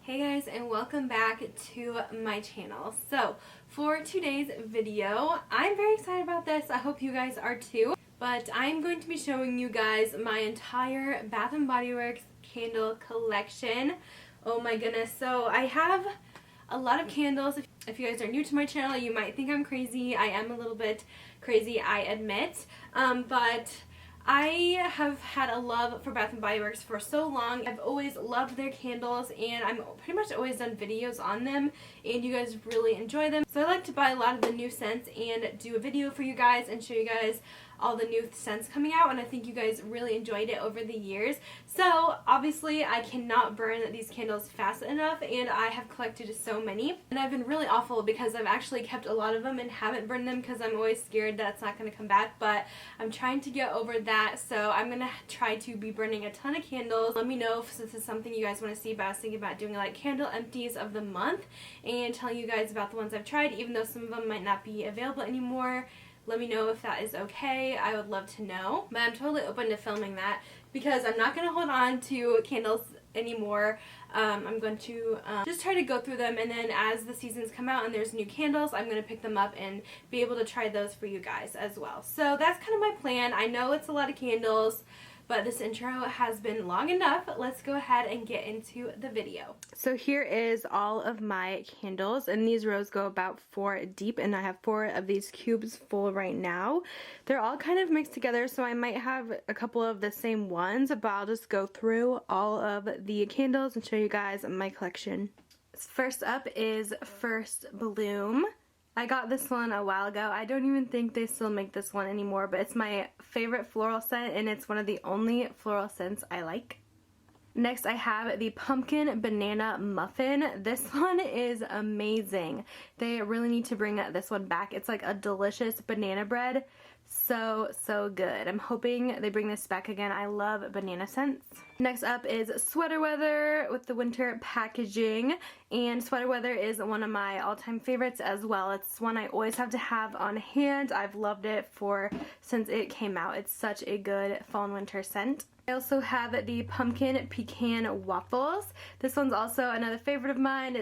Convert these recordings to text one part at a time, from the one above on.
Hey guys, and welcome back to my channel. So for today's video, I'm very excited about this. I hope you guys are too. But I'm going to be showing you guys my entire Bath & Body Works candle collection. Oh my goodness. So I have a lot of candles. If you guys are new to my channel, you might think I'm crazy. I am a little bit crazy, I admit. But I have had a love for Bath & Body Works for so long. I've always loved their candles, and I'm pretty much always done videos on them, and you guys really enjoy them. So I like to buy a lot of the new scents and do a video for you guys and show you guys all the new scents coming out, and I think you guys really enjoyed it over the years. So obviously I cannot burn these candles fast enough, and I have collected so many, and I've been really awful because I've actually kept a lot of them and haven't burned them because I'm always scared that it's not going to come back, but I'm trying to get over that. So I'm going to try to be burning a ton of candles. Let me know if this is something you guys want to see, but I was thinking about doing like candle empties of the month and telling you guys about the ones I've tried, even though some of them might not be available anymore. Let me know if that is okay. I would love to know. But I'm totally open to filming that because I'm not going to hold on to candles anymore. I'm going to just try to go through them, and then as the seasons come out and there's new candles, I'm going to pick them up and be able to try those for you guys as well. So that's kind of my plan. I know it's a lot of candles, but this intro has been long enough. Let's go ahead and get into the video. So here is all of my candles, and these rows go about 4 deep, and I have 4 of these cubes full right now. They're all kind of mixed together, so I might have a couple of the same ones, but I'll just go through all of the candles and show you guys my collection. First up is First Bloom. I got this one a while ago. I don't even think they still make this one anymore, but it's my favorite floral scent, and it's one of the only floral scents I like. Next, I have the Pumpkin Banana Muffin. This one is amazing. They really need to bring this one back. It's like a delicious banana bread. So good. I'm hoping they bring this back again. I love banana scents. Next up is Sweater Weather with the winter packaging, and Sweater Weather is one of my all-time favorites as well. It's one I always have to have on hand. I've loved it since it came out. It's such a good fall and winter scent. I also have the Pumpkin Pecan Waffles. This one's also another favorite of mine.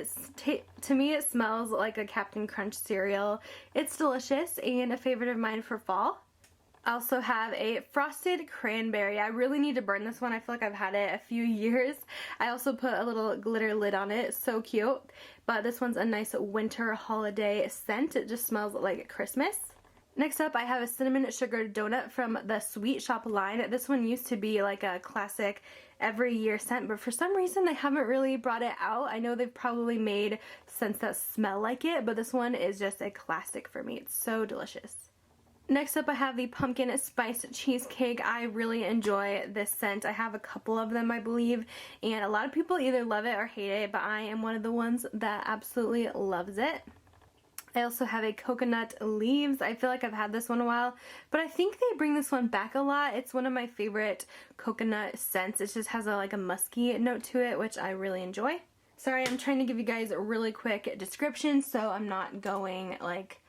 To me it smells like a Captain Crunch cereal. It's delicious and a favorite of mine for fall. I also have a Frosted Cranberry. I really need to burn this one. I feel like I've had it a few years. I also put a little glitter lid on it. So cute. But this one's a nice winter holiday scent. It just smells like Christmas. Next up, I have a Cinnamon Sugar Donut from the Sweet Shop line. This one used to be like a classic every year scent, but for some reason they haven't really brought it out. I know they've probably made scents that smell like it, but this one is just a classic for me. It's so delicious. Next up, I have the Pumpkin Spice Cheesecake. I really enjoy this scent. I have a couple of them, I believe, and a lot of people either love it or hate it, but I am one of the ones that absolutely loves it. I also have a Coconut Leaves. I feel like I've had this one a while, but I think they bring this one back a lot. It's one of my favorite coconut scents. It just has like a musky note to it, which I really enjoy. Sorry, I'm trying to give you guys a really quick description so I'm not going like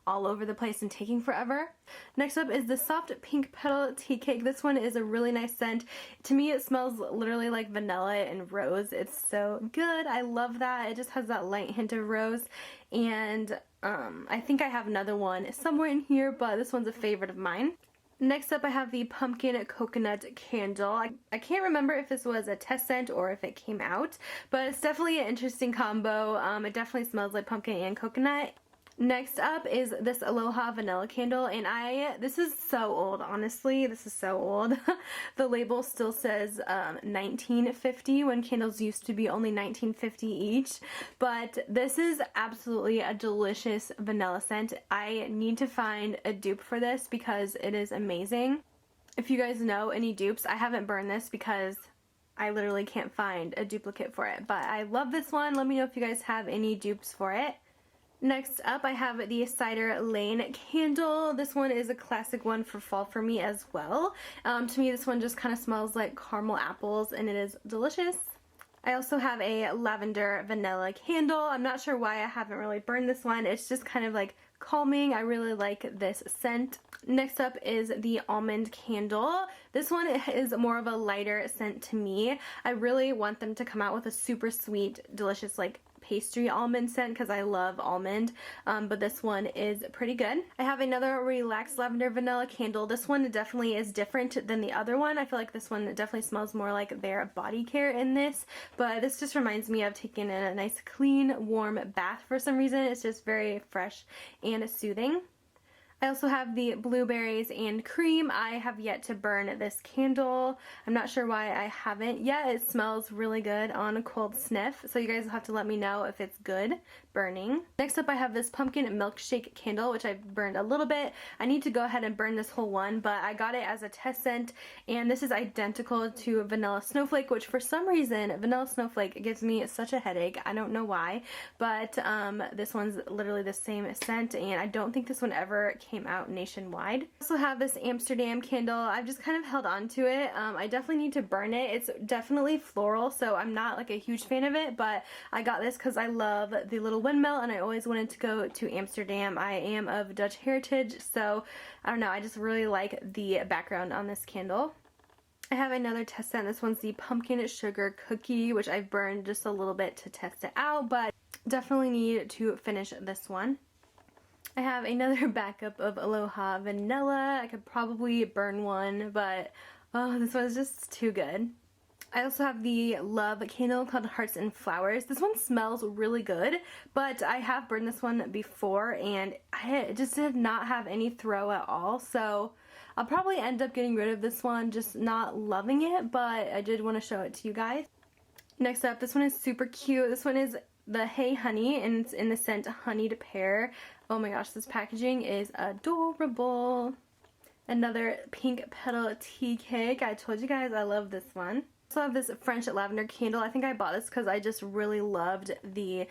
all over the place and taking forever. Next up is the Soft Pink Petal Tea Cake. This one is a really nice scent. To me it smells literally like vanilla and rose. It's so good. I love that. It just has that light hint of rose, and I think I have another one somewhere in here, but this one's a favorite of mine. Next up, I have the Pumpkin Coconut Candle. I can't remember if this was a test scent or if it came out, but it's definitely an interesting combo. It definitely smells like pumpkin and coconut. Next up is this Aloha Vanilla Candle, and this is so old, honestly. This is so old. The label still says 1950 when candles used to be only $19.50 each, but this is absolutely a delicious vanilla scent. I need to find a dupe for this because it is amazing. If you guys know any dupes, I haven't burned this because I literally can't find a duplicate for it, but I love this one. Let me know if you guys have any dupes for it. Next up, I have the Cider Lane Candle. This one is a classic one for fall for me as well. To me, this one just kind of smells like caramel apples, and it is delicious. I also have a Lavender Vanilla Candle. I'm not sure why I haven't really burned this one. It's just kind of like calming. I really like this scent. Next up is the almond candle. This one is more of a lighter scent to me. I really want them to come out with a super sweet, delicious, like pastry almond scent because I love almond, but this one is pretty good. I have another relaxed lavender vanilla candle. This one definitely is different than the other one. I feel like this one definitely smells more like their body care in this, but this just reminds me of taking a nice clean warm bath for some reason. It's just very fresh and soothing. I also have the blueberries and cream. I have yet to burn this candle. I'm not sure why I haven't yet. It smells really good on a cold sniff, so you guys will have to let me know if it's good burning. Next up I have this pumpkin milkshake candle, which I've burned a little bit. I need to go ahead and burn this whole one, but I got it as a test scent, and this is identical to vanilla snowflake, which for some reason vanilla snowflake gives me such a headache. I don't know why, but this one's literally the same scent, and I don't think this one ever came out nationwide. I also have this Amsterdam candle. I've just kind of held on to it. I definitely need to burn it. It's definitely floral, so I'm not like a huge fan of it, but I got this because I love the little windmill and I always wanted to go to Amsterdam. I am of Dutch heritage, so I don't know, I just really like the background on this candle. I have another test scent. This one's the pumpkin sugar cookie, which I've burned just a little bit to test it out, but definitely need to finish this one. I have another backup of Aloha Vanilla. I could probably burn one, but oh, this one's just too good. I also have the Love candle called Hearts and Flowers. This one smells really good, but I have burned this one before and I just did not have any throw at all, so I'll probably end up getting rid of this one, just not loving it, but I did want to show it to you guys. Next up, this one is super cute. This one is the Hey Honey, and it's in the scent Honeyed Pear. Oh my gosh, this packaging is adorable. Another pink petal tea cake. I told you guys I love this one. I also have this French lavender candle. I think I bought this because I just really loved the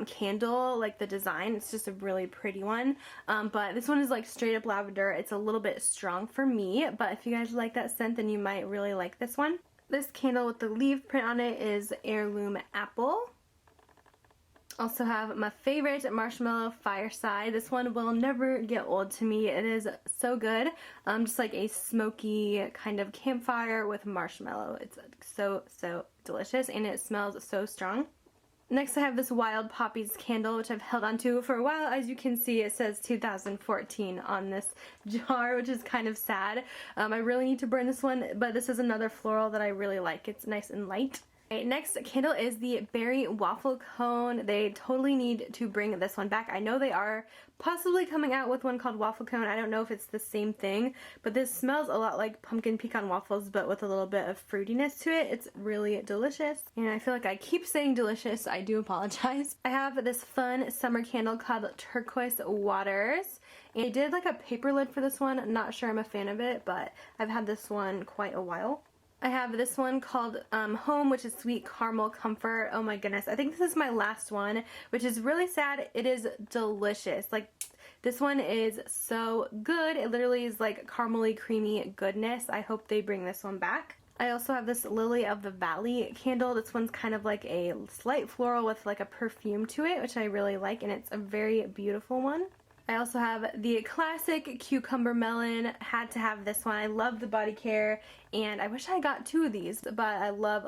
candle, like the design. It's just a really pretty one. But this one is like straight up lavender. It's a little bit strong for me, but if you guys like that scent, then you might really like this one. This candle with the leaf print on it is Heirloom Apple. Also have my favorite Marshmallow Fireside. This one will never get old to me. It is so good. Just like a smoky kind of campfire with marshmallow. It's so delicious and it smells so strong. Next I have this Wild Poppies candle, which I've held on to for a while. As you can see, it says 2014 on this jar, which is kind of sad. I really need to burn this one, but this is another floral that I really like. It's nice and light. Okay, next candle is the Berry Waffle Cone. They totally need to bring this one back. I know they are possibly coming out with one called Waffle Cone. I don't know if it's the same thing, but this smells a lot like pumpkin pecan waffles, but with a little bit of fruitiness to it. It's really delicious, and I feel like I keep saying delicious. I do apologize. I have this fun summer candle called Turquoise Waters, and I did like a paper lid for this one. I'm not sure I'm a fan of it, but I've had this one quite a while. I have this one called Home, which is Sweet Caramel Comfort. Oh my goodness, I think this is my last one, which is really sad. It is delicious. Like, this one is so good. It literally is like caramely, creamy goodness. I hope they bring this one back. I also have this Lily of the Valley candle. This one's kind of like a slight floral with like a perfume to it, which I really like, and it's a very beautiful one. I also have the classic Cucumber Melon. Had to have this one. I love the body care, and I wish I got two of these, but I love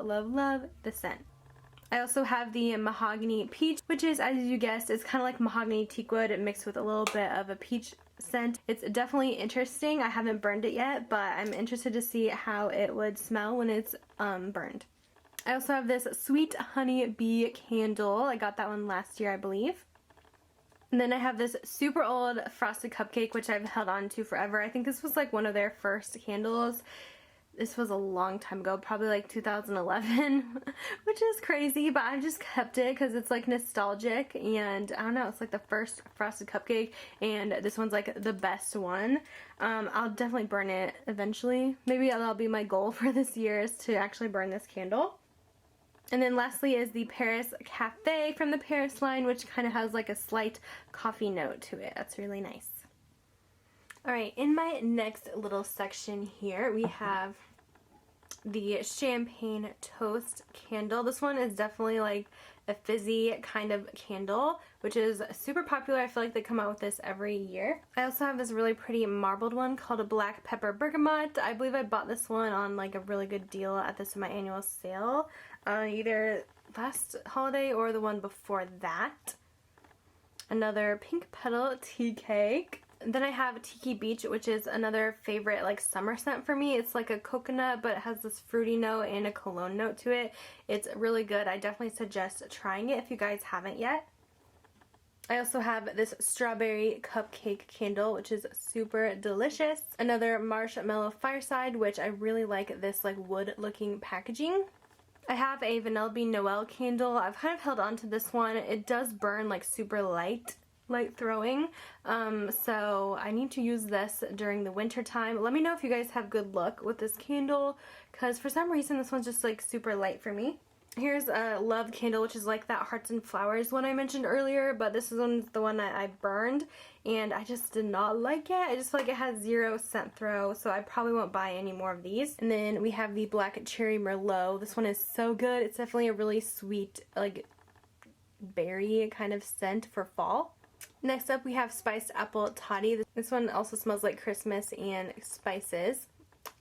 the scent. I also have the Mahogany Peach, which is, as you guessed, is kind of like mahogany teakwood mixed with a little bit of a peach scent. It's definitely interesting. I haven't burned it yet, but I'm interested to see how it would smell when it's burned. I also have this Sweet Honey Bee candle. I got that one last year, I believe. And then I have this super old frosted cupcake, which I've held on to forever. I think this was like one of their first candles. This was a long time ago, probably like 2011, which is crazy, but I've just kept it because it's like nostalgic, and I don't know, it's like the first frosted cupcake, and this one's like the best one. I'll definitely burn it eventually. Maybe that'll be my goal for this year, is to actually burn this candle. And then lastly is the Paris Cafe from the Paris line, which kind of has like a slight coffee note to it. That's really nice. Alright, in my next little section here, we have the champagne toast candle. This one is definitely like a fizzy kind of candle, which is super popular. I feel like they come out with this every year. I also have this really pretty marbled one called a black pepper bergamot. I believe I bought this one on like a really good deal at this my annual sale, either last holiday or the one before that. Another pink petal tea cake. And then I have Tiki Beach, which is another favorite like summer scent for me. It's like a coconut, but it has this fruity note and a cologne note to it. It's really good. I definitely suggest trying it if you guys haven't yet. I also have this strawberry cupcake candle, which is super delicious. Another marshmallow fireside, which I really like this like wood looking packaging. I have a Vanilla Bean Noel candle. I've kind of held on to this one. It does burn like super light throwing, so I need to use this during the winter time. Let me know if you guys have good luck with this candle, because for some reason this one's just like super light for me. Here's a Love candle, which is like that Hearts and Flowers one I mentioned earlier, but this is the one that I burned, and I just did not like it. I just feel like it has 0 scent throw, so I probably won't buy any more of these. And then we have the Black Cherry Merlot. This one is so good. It's definitely a really sweet, like, berry kind of scent for fall. Next up we have Spiced Apple Toddy. This one also smells like Christmas and spices.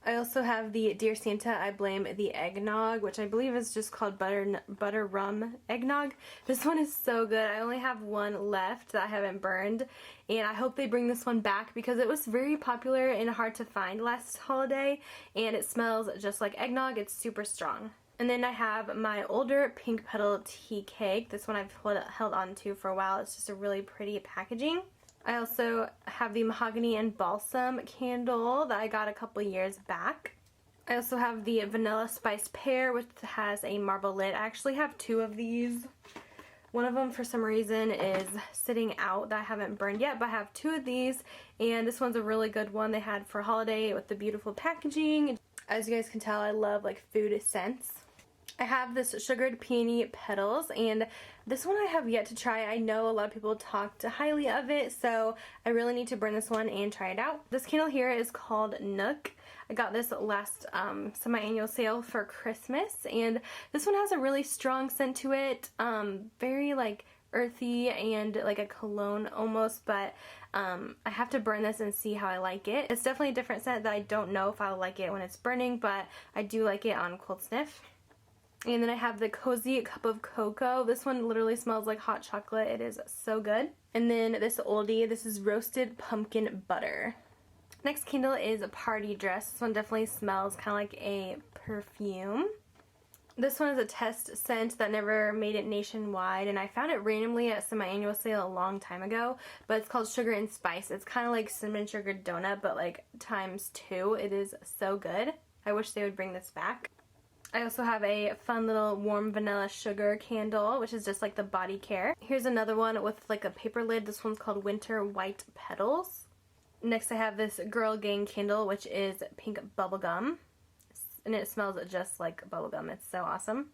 I also have the Dear Santa, I Blame the Eggnog, which I believe is just called butter rum eggnog. This one is so good. I only have one left that I haven't burned, and I hope they bring this one back because it was very popular and hard to find last holiday, and it smells just like eggnog. It's super strong. And then I have my older pink petal tea cake. This one I've held on to for a while. It's just a really pretty packaging. I also have the Mahogany and Balsam candle that I got a couple years back. I also have the Vanilla Spice Pear, which has a marble lid. I actually have 2 of these. One of them for some reason is sitting out that I haven't burned yet, but I have 2 of these, and this one's a really good one they had for holiday with the beautiful packaging. As you guys can tell, I love like food scents. I have this Sugared Peony Petals, and this one I have yet to try. I know a lot of people talked highly of it, so I really need to burn this one and try it out. This candle here is called Nook. I got this last semi-annual sale for Christmas, and this one has a really strong scent to it. Very like earthy and like a cologne almost, but I have to burn this and see how I like it. It's definitely a different scent that I don't know if I'll like it when it's burning, but I do like it on cold sniff. And then I have the Cozy Cup of Cocoa. This one literally smells like hot chocolate. It is so good. And then this oldie, this is Roasted Pumpkin Butter. Next candle is a Party Dress. This one definitely smells kind of like a perfume. This one is a test scent that never made it nationwide, and I found it randomly at some annual sale a long time ago, but it's called Sugar and Spice. It's kind of like cinnamon sugar donut, but like ×2. It is so good. I wish they would bring this back. I also have a fun little warm vanilla sugar candle, which is just like the body care. Here's another one with like a paper lid. This one's called Winter White Petals. Next I have this Girl Gang candle, which is pink bubblegum. And it smells just like bubblegum. It's so awesome.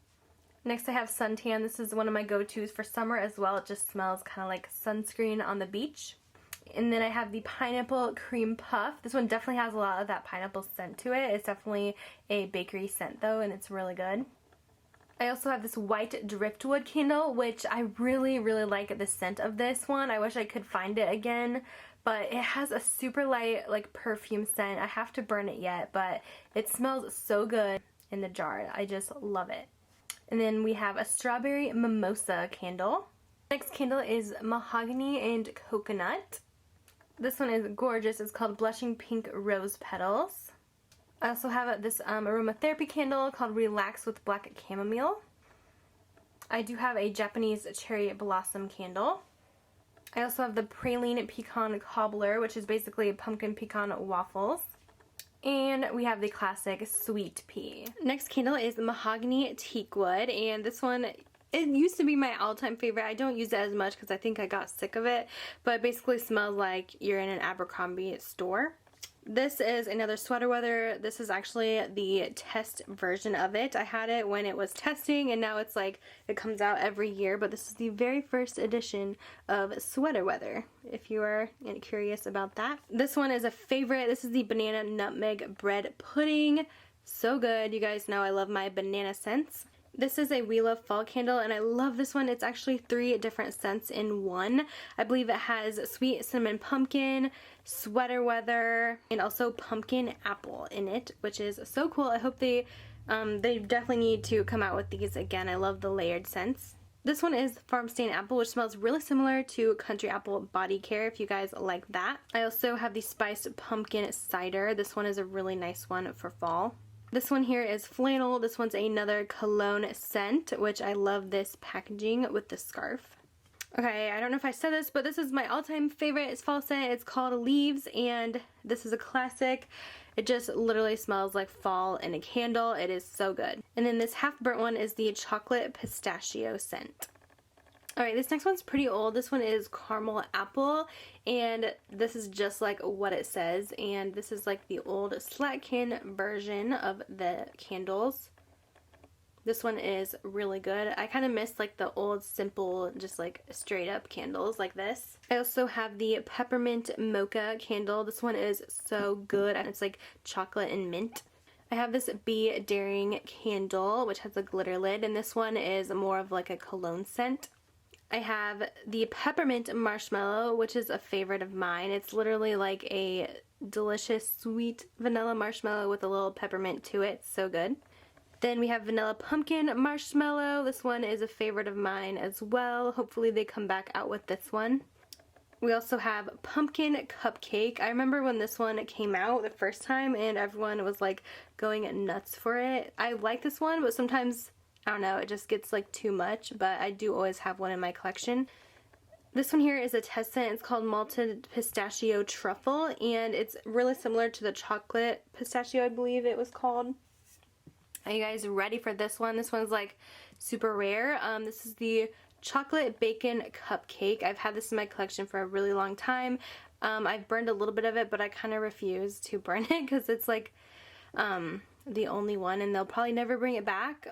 Next I have Suntan. This is one of my go-tos for summer as well. It just smells kind of like sunscreen on the beach. And then I have the Pineapple Cream Puff. This one definitely has a lot of that pineapple scent to it. It's definitely a bakery scent though, and it's really good. I also have this White Driftwood candle, which I really, really like the scent of this one. I wish I could find it again, but it has a super light like perfume scent. I have to burn it yet, but it smells so good in the jar. I just love it. And then we have a Strawberry Mimosa candle. Next candle is Mahogany and Coconut. This one is gorgeous. It's called Blushing Pink Rose Petals. I also have this aromatherapy candle called Relax with Black Chamomile. I do have a Japanese Cherry Blossom candle. I also have the Praline Pecan Cobbler, which is basically pumpkin pecan waffles. And we have the classic Sweet Pea. Next candle is Mahogany Teakwood, and this one, it used to be my all-time favorite. I don't use it as much because I think I got sick of it, but it basically smells like you're in an Abercrombie store. This is another sweater weather. This is actually the test version of it. I had it when it was testing, and now it's like it comes out every year, but this is the very first edition of sweater weather, if you are curious about that. This one is a favorite. This is the Banana Nutmeg Bread Pudding. So good. You guys know I love my banana scents. This is a We Love Fall candle, and I love this one. It's actually 3 different scents in one. I believe it has sweet cinnamon pumpkin, sweater weather, and also pumpkin apple in it, which is so cool. I hope they definitely need to come out with these again. I love the layered scents. This one is Farm Stand Apple, which smells really similar to Country Apple Body Care, if you guys like that. I also have the Spiced Pumpkin Cider. This one is a really nice one for fall. This one here is Flannel. This one's another cologne scent, which I love this packaging with the scarf. Okay, I don't know if I said this, but this is my all-time favorite fall scent. It's called Leaves, and this is a classic. It just literally smells like fall in a candle. It is so good. And then this half-burnt one is the Chocolate Pistachio scent. Alright, this next one's pretty old. This one is Caramel Apple, and this is just like what it says, and this is like the old Slatkin version of the candles. This one is really good. I kind of miss like the old simple, just like straight up candles like this. I also have the Peppermint Mocha candle. This one is so good, and it's like chocolate and mint. I have this Be Daring candle, which has a glitter lid, and this one is more of like a cologne scent. I have the Peppermint Marshmallow, which is a favorite of mine. It's literally like a delicious sweet vanilla marshmallow with a little peppermint to it. So good. Then we have Vanilla Pumpkin Marshmallow. This one is a favorite of mine as well. Hopefully they come back out with this one. We also have Pumpkin Cupcake. I remember when this one came out the first time and everyone was like going nuts for it. I like this one, but sometimes, I don't know, it just gets like too much, but I do always have one in my collection. This one here is a test scent. It's called Malted Pistachio Truffle, and it's really similar to the Chocolate Pistachio, I believe it was called. Are you guys ready for this one? This one's like super rare. This is the Chocolate Bacon Cupcake. I've had this in my collection for a really long time. I've burned a little bit of it, but I kind of refuse to burn it because it's like the only one, and they'll probably never bring it back.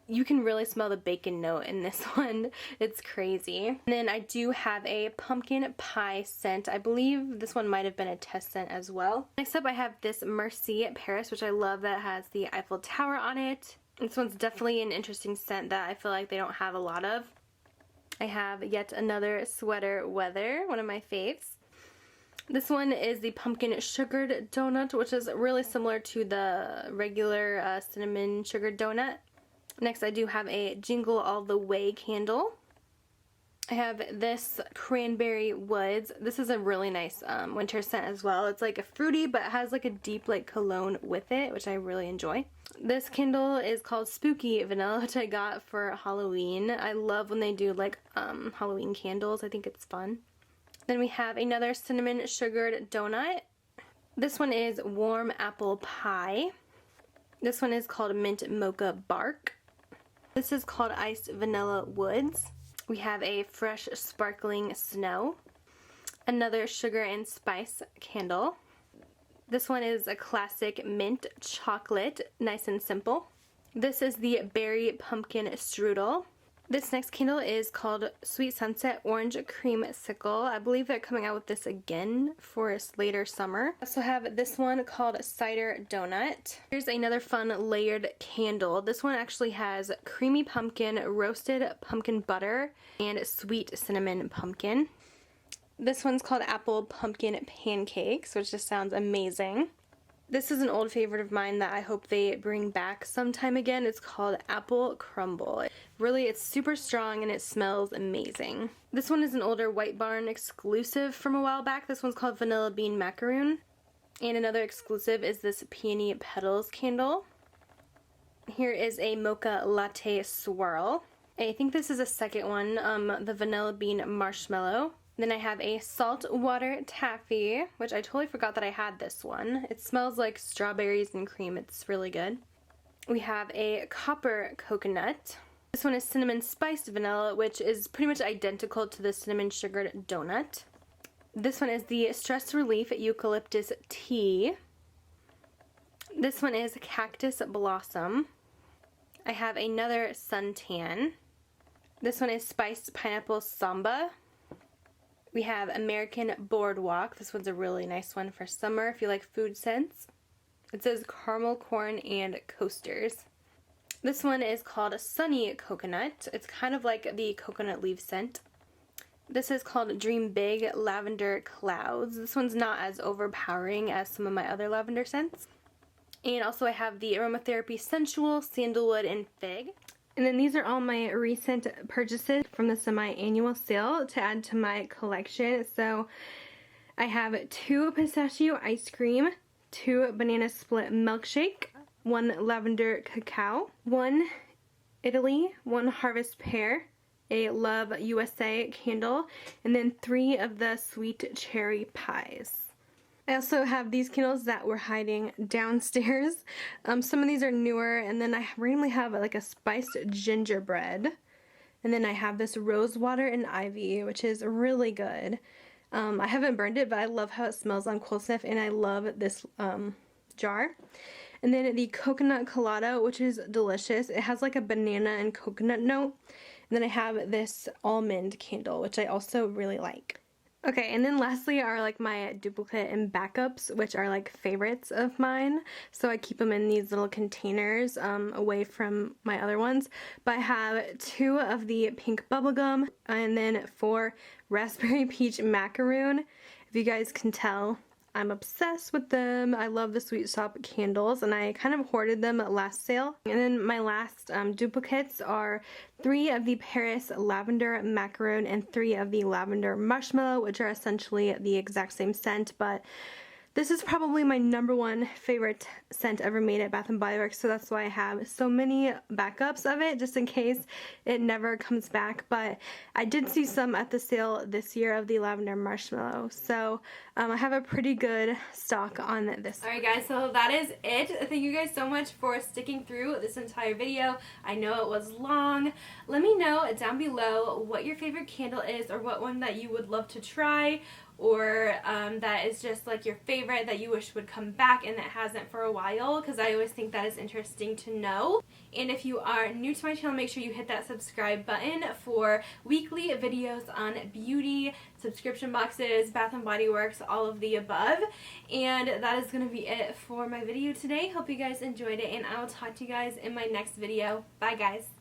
You can really smell the bacon note in this one. It's crazy. And then I do have a pumpkin pie scent. I believe this one might have been a test scent as well. Next up I have this Merci Paris, which I love, that has the Eiffel Tower on it. This one's definitely an interesting scent that I feel like they don't have a lot of. I have yet another Sweater Weather, one of my faves. This one is the Pumpkin Sugared Donut, which is really similar to the regular cinnamon sugared donut. Next, I do have a Jingle All the Way candle. I have this Cranberry Woods. This is a really nice winter scent as well. It's like a fruity, but it has like a deep like cologne with it, which I really enjoy. This candle is called Spooky Vanilla, which I got for Halloween. I love when they do like Halloween candles. I think it's fun. Then we have another Cinnamon Sugared Donut. This one is Warm Apple Pie. This one is called Mint Mocha Bark. This is called Iced Vanilla Woods. We have a Fresh Sparkling Snow. Another Sugar and Spice candle. This one is a classic mint chocolate, nice and simple. This is the Berry Pumpkin Strudel. This next candle is called Sweet Sunset Orange Creamsicle. I believe they're coming out with this again for later summer. I also have this one called Cider Donut. Here's another fun layered candle. This one actually has creamy pumpkin, roasted pumpkin butter, and sweet cinnamon pumpkin. This one's called Apple Pumpkin Pancakes, which just sounds amazing. This is an old favorite of mine that I hope they bring back sometime again. It's called Apple Crumble. Really, it's super strong and it smells amazing. This one is an older White Barn exclusive from a while back. This one's called Vanilla Bean Macaroon. And another exclusive is this Peony Petals candle. Here is a Mocha Latte Swirl. I think this is a second one, the Vanilla Bean Marshmallow. Then I have a Saltwater Taffy, which I totally forgot that I had this one. It smells like strawberries and cream. It's really good. We have a Copper Coconut. This one is Cinnamon Spiced Vanilla, which is pretty much identical to the Cinnamon Sugared Donut. This one is the Stress Relief Eucalyptus Tea. This one is Cactus Blossom. I have another Suntan. This one is Spiced Pineapple Samba. We have American Boardwalk. This one's a really nice one for summer if you like food scents. It says caramel corn and coasters. This one is called Sunny Coconut. It's kind of like the coconut leaf scent. This is called Dream Big Lavender Clouds. This one's not as overpowering as some of my other lavender scents. And also I have the Aromatherapy Sensual, Sandalwood, and Fig. And then these are all my recent purchases from the semi-annual sale to add to my collection. So I have 2 pistachio ice cream, 2 banana split milkshake, 1 lavender cacao, 1 Italy, 1 harvest pear, a Love USA candle, and then 3 of the sweet cherry pies. I also have these candles that were hiding downstairs. Some of these are newer, and then I randomly have like a spiced gingerbread. And then I have this rose water and ivy, which is really good. I haven't burned it, but I love how it smells on cold sniff, and I love this jar. And then the coconut colada, which is delicious. It has like a banana and coconut note. And then I have this almond candle, which I also really like. Okay, and then lastly are like my duplicate and backups, which are like favorites of mine. So I keep them in these little containers away from my other ones. But I have 2 of the pink bubblegum and then 4 raspberry peach macaroon. If you guys can tell, I'm obsessed with them. I love the Sweet Shop candles, and I kind of hoarded them at last sale. And then my last duplicates are 3 of the Paris lavender macaroon and 3 of the lavender marshmallow, which are essentially the exact same scent, but this is probably my #1 favorite scent ever made at Bath & Body Works, so that's why I have so many backups of it, just in case it never comes back. But I did see some at the sale this year of the lavender marshmallow, so I have a pretty good stock on this. Alright guys, so that is it. Thank you guys so much for sticking through this entire video. I know it was long. Let me know down below what your favorite candle is, or what one that you would love to try, or that is just like your favorite that you wish would come back and that hasn't for a while, because I always think that is interesting to know. And if you are new to my channel, make sure you hit that subscribe button for weekly videos on beauty, subscription boxes, Bath & Body Works, all of the above. And that is going to be it for my video today. Hope you guys enjoyed it, and I will talk to you guys in my next video. Bye guys!